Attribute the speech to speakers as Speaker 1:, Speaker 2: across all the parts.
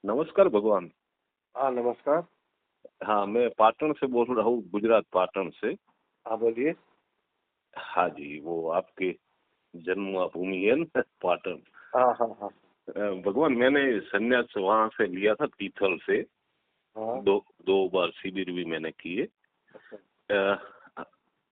Speaker 1: नमस्कार भगवान।
Speaker 2: हाँ नमस्कार।
Speaker 1: हाँ, मैं पाटण से बोल रहा हूँ, गुजरात पाटण से।
Speaker 2: हाँ बोलिए।
Speaker 1: हाँ जी, वो आपके जन्मभूमि है ना पाटण।
Speaker 2: हाँ हाँ हाँ।
Speaker 1: भगवान, मैंने संन्यास वहाँ से लिया था, तीथल से।
Speaker 2: हाँ।
Speaker 1: दो दो बार शिविर भी मैंने किए।
Speaker 2: अच्छा।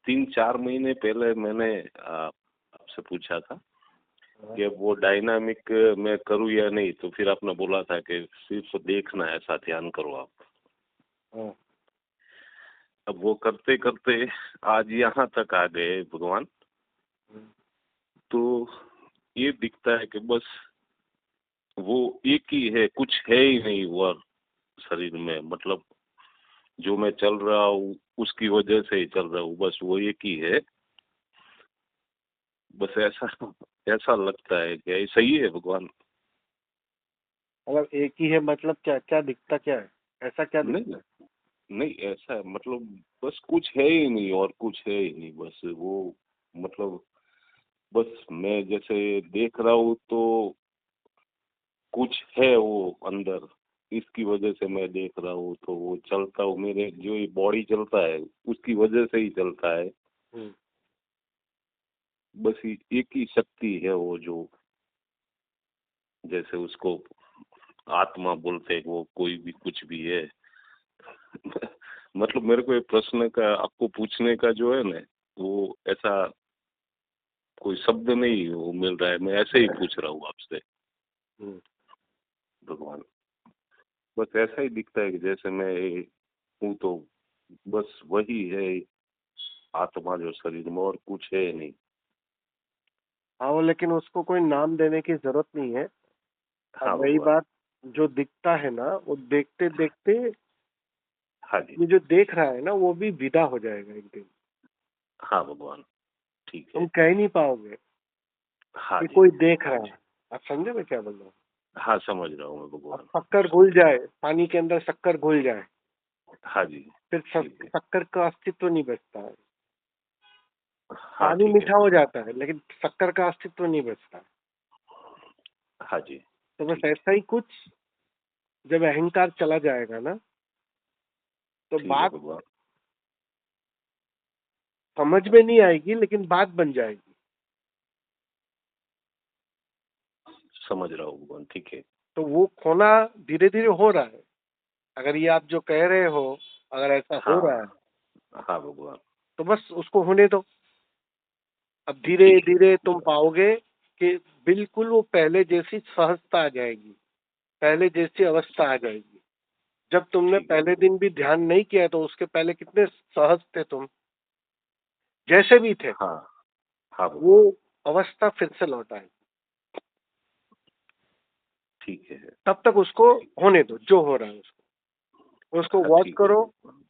Speaker 1: 3-4 महीने पहले मैंने आपसे पूछा था
Speaker 2: हाँ।
Speaker 1: कि वो डायनामिक मैं करूँ या नहीं, तो फिर आपने बोला था कि सिर्फ देखना है, ऐसा ध्यान करो आप।
Speaker 2: हाँ।
Speaker 1: अब वो करते करते आज यहाँ तक आ गए भगवान।
Speaker 2: हम्म।
Speaker 1: तो ये दिखता है कि बस वो एक ही है, कुछ है ही नहीं वो शरीर में। मतलब जो मैं चल रहा हूँ उसकी वजह से ही चल रहा हूँ, बस वो एक ही है। बस ऐसा ऐसा लगता है कि ऐसा ही है भगवान।
Speaker 2: मतलब एक ही है, मतलब क्या क्या दिखता, क्या है, ऐसा क्या
Speaker 1: नहीं
Speaker 2: दिखता है?
Speaker 1: नहीं, ऐसा है, मतलब बस कुछ है ही नहीं और कुछ है ही नहीं, बस वो, मतलब बस मैं जैसे देख रहा हूँ तो कुछ है वो अंदर, इसकी वजह से मैं देख रहा हूँ। तो वो चलता हूँ, मेरे जो ये बॉडी चलता है उसकी वजह से ही चलता है।
Speaker 2: हम्म।
Speaker 1: बस एक ही शक्ति है वो, जो जैसे उसको आत्मा बोलते हैं, वो कोई भी कुछ भी है। मतलब मेरे को ये प्रश्न का आपको पूछने का जो है ना, वो ऐसा कोई शब्द नहीं वो मिल रहा है, मैं ऐसे ही पूछ रहा हूँ आपसे
Speaker 2: हम्म।
Speaker 1: भगवान। बस ऐसा ही दिखता है कि जैसे मैं हूँ, तो बस वही है आत्मा जो शरीर में, और कुछ है नहीं।
Speaker 2: हाँ वो, लेकिन उसको कोई नाम देने की जरूरत नहीं है।
Speaker 1: हाँ
Speaker 2: अब रही
Speaker 1: भगवान।
Speaker 2: बात, जो दिखता है ना, वो देखते देखते
Speaker 1: हाँ जी।
Speaker 2: ये जो देख रहा है ना, वो भी विदा हो जाएगा एक दिन।
Speaker 1: हाँ भगवान। ठीक
Speaker 2: तुम
Speaker 1: है।
Speaker 2: कह ही नहीं पाओगे
Speaker 1: हाँ
Speaker 2: कि
Speaker 1: जी।
Speaker 2: कोई देख
Speaker 1: हाँ
Speaker 2: रहा
Speaker 1: जी।
Speaker 2: है। आप समझे मैं क्या बोल रहा हूँ?
Speaker 1: हाँ, समझ रहा हूँ मैं
Speaker 2: अब
Speaker 1: भगवान।
Speaker 2: शक्कर घुल जाए, पानी के अंदर शक्कर घुल जाए,
Speaker 1: हाँ जी।
Speaker 2: फिर
Speaker 1: ठीक है।
Speaker 2: शक्कर का अस्तित्व नहीं बचता है।
Speaker 1: हाँ
Speaker 2: पानी
Speaker 1: ठीक है।
Speaker 2: मीठा हो जाता है, लेकिन शक्कर का अस्तित्व नहीं बचता है।
Speaker 1: हाँ जी।
Speaker 2: तो बस
Speaker 1: ठीक है।
Speaker 2: ऐसा ही कुछ, जब अहंकार चला जाएगा ना, तो
Speaker 1: ठीक है
Speaker 2: बात
Speaker 1: भगवान।
Speaker 2: समझ में नहीं आएगी, लेकिन बात बन जाएगी।
Speaker 1: समझ रहा हूँ भगवान। ठीक है।
Speaker 2: तो वो खोना धीरे धीरे हो रहा है। अगर ये आप जो कह रहे हो, अगर ऐसा हो रहा है,
Speaker 1: हाँ। हाँ भगवान।
Speaker 2: तो बस उसको होने दो। अब धीरे
Speaker 1: ठीक है।
Speaker 2: धीरे तुम पाओगे कि बिल्कुल वो पहले जैसी सहजता आ जाएगी, पहले जैसी अवस्था आ जाएगी। जब तुमने
Speaker 1: ठीक है
Speaker 2: पहले
Speaker 1: भगवान।
Speaker 2: दिन भी ध्यान नहीं किया, तो उसके पहले कितने सहज थे तुम, जैसे भी थे।
Speaker 1: हाँ। हाँ
Speaker 2: वो
Speaker 1: भगवान।
Speaker 2: अवस्था फिर से लौट आएगी।
Speaker 1: ठीक है।
Speaker 2: तब तक उसको
Speaker 1: ठीक।
Speaker 2: होने दो, जो हो रहा है उसको उसको
Speaker 1: हाँ
Speaker 2: वॉच
Speaker 1: ठीक है
Speaker 2: करो।
Speaker 1: भगवान।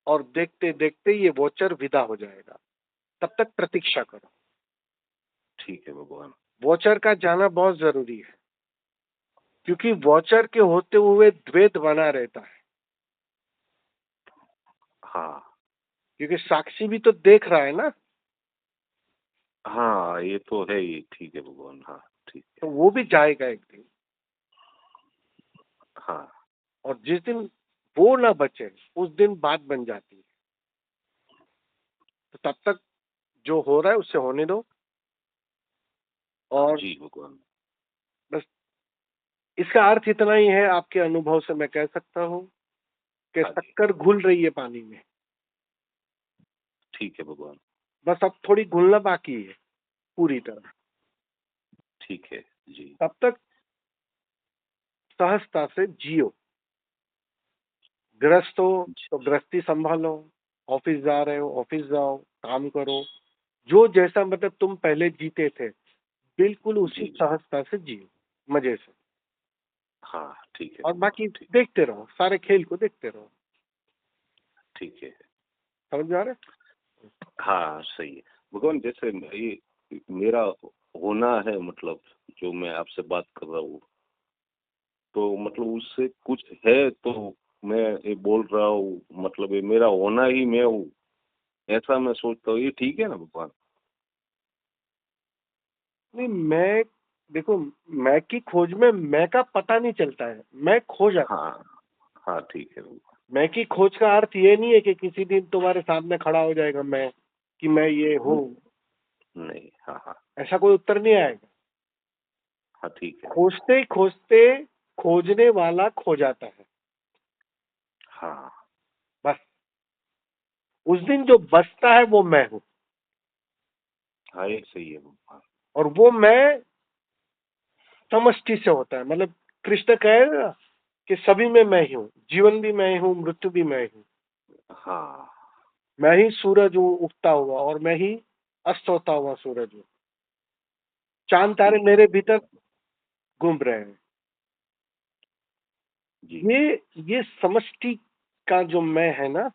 Speaker 2: और देखते देखते ये वॉचर विदा हो जाएगा। तब तक प्रतीक्षा करो।
Speaker 1: ठीक है भगवान।
Speaker 2: वॉचर का जाना बहुत जरूरी है, क्योंकि वॉचर के होते हुए द्वैत बना रहता है।
Speaker 1: हाँ।
Speaker 2: क्योंकि साक्षी भी तो देख रहा है ना,
Speaker 1: हाँ, ये तो है ही। ठीक है भगवान। हाँ ठीक है।
Speaker 2: तो वो भी जाएगा एक दिन।
Speaker 1: हाँ।
Speaker 2: और जिस दिन वो ना बचे, उस दिन बात बन जाती है। तो तब तक जो हो रहा है उससे होने दो। और
Speaker 1: जी भगवान।
Speaker 2: बस इसका अर्थ इतना ही है, आपके अनुभव से मैं कह सकता हूँ कि
Speaker 1: हाँ जी।
Speaker 2: शक्कर घुल रही है पानी में।
Speaker 1: ठीक है भगवान।
Speaker 2: बस अब थोड़ी घुलना बाकी है, पूरी तरह।
Speaker 1: ठीक है। जी।
Speaker 2: तब तक सहजता से जियो। गृहस्थ हो
Speaker 1: जी।
Speaker 2: तो गृहस्थी संभालो, ऑफिस जा रहे हो ऑफिस जाओ, काम करो। जो जैसा मतलब तुम पहले जीते थे, बिल्कुल उसी
Speaker 1: जी। जी।
Speaker 2: सहजता से जियो, मजे से।
Speaker 1: हाँ ठीक है
Speaker 2: और
Speaker 1: भगवान।
Speaker 2: बाकी
Speaker 1: ठीक।
Speaker 2: देखते रहो, सारे खेल को देखते रहो।
Speaker 1: ठीक है।
Speaker 2: समझ में आ रहा
Speaker 1: हाँ सही है भगवान। जैसे ये मेरा होना है, मतलब जो मैं आपसे बात कर रहा हूँ, तो मतलब उससे कुछ है, तो मैं ये बोल रहा हूँ, मतलब ये मेरा होना ही मैं हूँ, ऐसा मैं सोचता हूँ। ये ठीक है ना भगवान?
Speaker 2: है? नहीं, मैं देखो, मैं की खोज में मैं का पता नहीं चलता है, मैं खो जाता हूँ।
Speaker 1: हाँ हाँ ठीक है भगवान।
Speaker 2: मैं की खोज का अर्थ ये नहीं है कि किसी दिन तुम्हारे सामने खड़ा हो जाएगा मैं, कि मैं ये हूँ।
Speaker 1: नहीं, हाँ हाँ
Speaker 2: ऐसा कोई उत्तर नहीं आएगा।
Speaker 1: हाँ ठीक है।
Speaker 2: खोजते ही खोजते खोजने वाला खो जाता है।
Speaker 1: हाँ
Speaker 2: बस उस दिन जो बचता है वो मैं हूँ,
Speaker 1: हाँ ये सही है भगवान।
Speaker 2: और वो मैं समष्टि से होता है। मतलब कृष्ण कहे ना कि सभी में मैं ही हूँ, जीवन भी मैं ही हूँ, मृत्यु भी मैं ही हूँ।
Speaker 1: हाँ
Speaker 2: मैं ही सूरज हूँ उगता हुआ, और मैं ही अस्त होता हुआ सूरज हूँ। चांद तारे
Speaker 1: ठीक है
Speaker 2: मेरे भीतर घूम रहे हैं।
Speaker 1: जी।
Speaker 2: ये समष्टि का जो मैं है ना,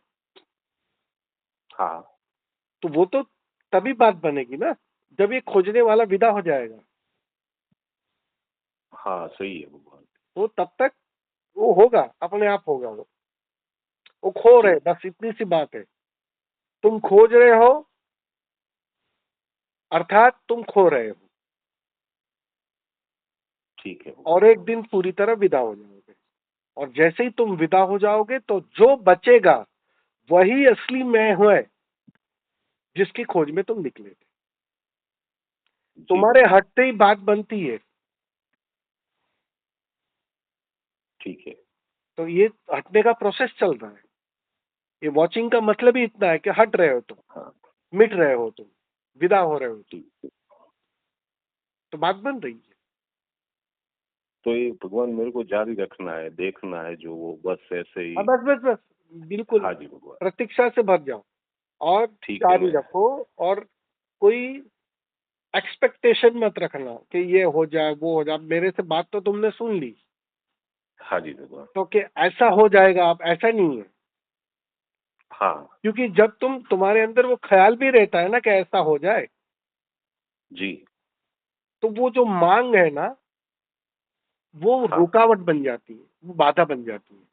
Speaker 1: हाँ
Speaker 2: तो वो तो तभी बात बनेगी ना जब ये खोजने वाला विदा हो जाएगा।
Speaker 1: हाँ सही है भगवान।
Speaker 2: तो तब तक वो होगा, अपने आप होगा। वो खो
Speaker 1: जी
Speaker 2: रहे, बस इतनी सी बात है। तुम खोज रहे हो, अर्थात तुम खो रहे हो,
Speaker 1: ठीक है
Speaker 2: और
Speaker 1: भगवान।
Speaker 2: एक दिन पूरी तरह विदा हो जाओगे। और जैसे ही तुम विदा हो जाओगे तो जो बचेगा वही असली मैं है जिसकी खोज में तुम निकले थे।
Speaker 1: जी
Speaker 2: तुम्हारे
Speaker 1: भगवान।
Speaker 2: हटते ही बात बनती है।
Speaker 1: ठीक है।
Speaker 2: तो ये हटने का प्रोसेस चल रहा है। ये वॉचिंग का मतलब ही इतना है कि हट रहे हो तुम,
Speaker 1: हाँ
Speaker 2: मिट रहे हो तुम, विदा हो रहे हो तुम,
Speaker 1: ठीक है।
Speaker 2: तो बात बन रही है।
Speaker 1: तो ये भगवान मेरे को जारी रखना है, देखना है जो वो, बस ऐसे ही।
Speaker 2: बस बस बस, बिल्कुल
Speaker 1: हाँ जी भगवान।
Speaker 2: प्रतीक्षा से भर जाओ और
Speaker 1: ठीक है
Speaker 2: जारी
Speaker 1: मैं।
Speaker 2: रखो। और कोई एक्सपेक्टेशन मत रखना कि ये हो जाए वो हो जाए। मेरे से बात तो तुमने सुन ली,
Speaker 1: हाँ जी भगवान।
Speaker 2: तो कि ऐसा हो जाएगा, अब ऐसा नहीं है।
Speaker 1: हाँ
Speaker 2: क्योंकि जब तुम्हारे अंदर वो ख्याल भी रहता है ना कि ऐसा हो जाए,
Speaker 1: जी।
Speaker 2: तो वो जो मांग है ना, वो
Speaker 1: हाँ
Speaker 2: रुकावट बन जाती है, वो बाधा बन जाती है।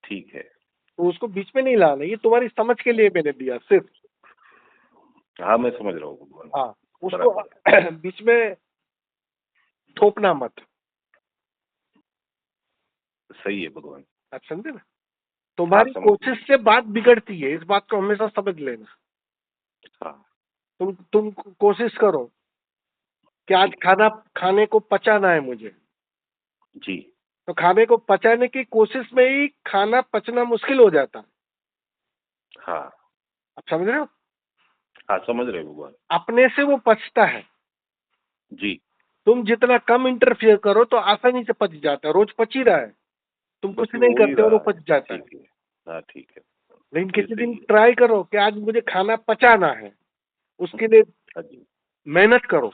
Speaker 1: ठीक है।
Speaker 2: तो उसको बीच में नहीं लाना। ये तुम्हारी समझ के लिए मैंने दिया सिर्फ।
Speaker 1: हाँ मैं समझ रहा हूँ भगवान।
Speaker 2: हाँ, उसको
Speaker 1: बराबर है।
Speaker 2: बीच में थोपना मत।
Speaker 1: सही है भगवान।
Speaker 2: आप समझे ना?
Speaker 1: हाँ
Speaker 2: तुम्हारी
Speaker 1: समझ गया।
Speaker 2: कोशिश से बात बिगड़ती है, इस बात को हमेशा समझ लेना।
Speaker 1: हाँ
Speaker 2: तुम कोशिश करो कि आज
Speaker 1: ठीक है।
Speaker 2: खाने को पचाना है मुझे।
Speaker 1: जी।
Speaker 2: तो खाने को पचाने की कोशिश में ही खाना पचना मुश्किल हो जाता है।
Speaker 1: हाँ
Speaker 2: आप समझ रहे हो?
Speaker 1: हाँ समझ रहे भगवान।
Speaker 2: अपने से वो पचता है।
Speaker 1: जी।
Speaker 2: तुम जितना कम इंटरफियर करो तो आसानी से पच जाता है। रोज पच ही रहा है, तुम
Speaker 1: बस
Speaker 2: कुछ
Speaker 1: ये
Speaker 2: नहीं
Speaker 1: हो ही
Speaker 2: करते और वो
Speaker 1: रहा है।
Speaker 2: पच जाता है।
Speaker 1: ठीक है। हाँ ठीक है।
Speaker 2: लेकिन
Speaker 1: ये
Speaker 2: किसी दिन
Speaker 1: सही है।
Speaker 2: ट्राई करो कि आज मुझे खाना पचाना है, उसके लिए
Speaker 1: हाँ जी।
Speaker 2: मेहनत करो,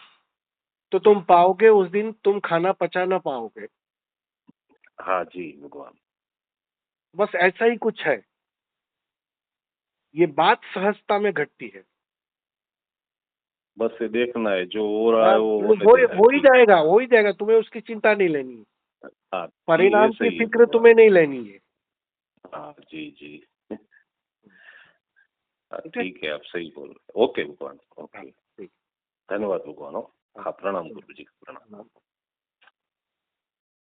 Speaker 2: तो तुम पाओगे उस दिन तुम खाना पचा ना पाओगे।
Speaker 1: हाँ जी भगवान।
Speaker 2: बस ऐसा ही कुछ है। ये बात सहजता में घटती है।
Speaker 1: बस ये देखना है, जो हो रहा है
Speaker 2: हाँ,
Speaker 1: वो होने देना है।
Speaker 2: हो ही
Speaker 1: ठीक
Speaker 2: जाएगा, हो ही जाएगा। तुम्हें उसकी चिंता नहीं लेनी है।
Speaker 1: है। हाँ ये
Speaker 2: परिणाम की
Speaker 1: सही है
Speaker 2: फिक्र
Speaker 1: भगवान।
Speaker 2: तुम्हें नहीं लेनी है।
Speaker 1: हाँ जी जी। हाँ
Speaker 2: ठीक है?
Speaker 1: ठीक है, आप सही बोल रहे हैं। ओके भगवान,
Speaker 2: हाँ,
Speaker 1: ओके।
Speaker 2: ठीक।
Speaker 1: धन्यवाद भगवान। हाँ
Speaker 2: हाँ,
Speaker 1: प्रणाम गुरु जी, प्रणाम।
Speaker 2: हाँ।